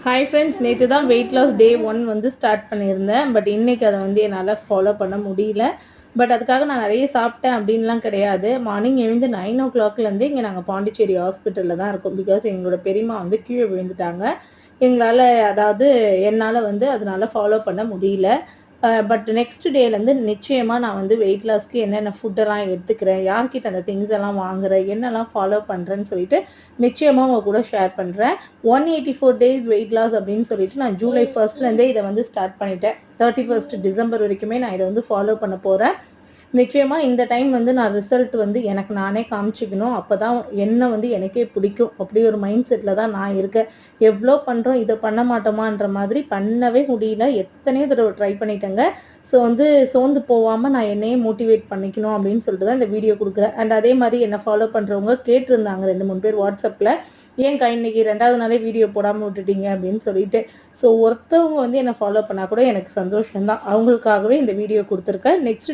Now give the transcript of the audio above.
Hi friends, நேற்று தான் weight loss டே 1 வந்து ஸ்டார்ட் பண்ணியிருந்தேன். பட் இன்றைக்கி அதை வந்து என்னால் ஃபாலோ பண்ண முடியல. பட் அதுக்காக நான் நிறைய சாப்பிட்டேன் அப்படின்லாம் கிடையாது. மார்னிங் எழுந்து 9:00 இங்கே நாங்கள் பாண்டிச்சேரி ஹாஸ்பிட்டலில் தான் இருக்கோம். பிகாஸ் எங்களோட பெரியம்மா வந்து கீழே விழுந்துட்டாங்க. எங்களால் அதாவது என்னால் வந்து அதனால் ஃபாலோ பண்ண முடியல. பட் நெக்ஸ்ட் டேலேருந்து நிச்சயமாக நான் வந்து வெயிட் லாஸ்க்கு என்னென்ன ஃபுட்டெல்லாம் எடுத்துக்கிறேன், யார்கிட்ட அந்த திங்ஸ் எல்லாம் வாங்குறேன், என்னெல்லாம் ஃபாலோ பண்ணுறேன்னு சொல்லிட்டு நிச்சயமாக உங்கள் கூட ஷேர் பண்ணுறேன். 184 டேஸ் வெயிட் லாஸ் அப்படின்னு சொல்லிட்டு நான் ஜூலை 1 இதை வந்து ஸ்டார்ட் பண்ணிட்டேன். 31 டிசம்பர் வரைக்குமே நான் இதை வந்து ஃபாலோ பண்ண போகிறேன். நிச்சயமாக இந்த டைம் வந்து நான் ரிசல்ட் வந்து எனக்கு நானே காமிச்சிக்கணும். அப்போ தான் என்ன வந்து எனக்கே பிடிக்கும். அப்படி ஒரு மைண்ட் செட்டில் தான் நான் இருக்கேன். எவ்வளோ பண்ணுறோம், இதை பண்ண மாட்டோமான்ற மாதிரி பண்ணவே முடியல. எத்தனையோ தடவை ட்ரை பண்ணிட்டேங்க. ஸோ வந்து சோர்ந்து போகாமல் நான் என்னையே மோட்டிவேட் பண்ணிக்கணும் அப்படின்னு சொல்லிட்டு தான் இந்த வீடியோ கொடுக்குறேன். அண்ட் அதே மாதிரி என்னை ஃபாலோ பண்ணுறவங்க கேட்டிருந்தாங்க 2-3 பேர் வாட்ஸ்அப்பில், ஏன்க்கா இன்னைக்கு 2வது நாளே வீடியோ போடாமல் விட்டுட்டீங்க அப்படின்னு சொல்லிட்டு. ஸோ ஒருத்தவங்க வந்து என்னை ஃபாலோ பண்ணால் கூட எனக்கு சந்தோஷம்தான். அவங்களுக்காகவே இந்த வீடியோ கொடுத்துருக்கேன். நெக்ஸ்ட்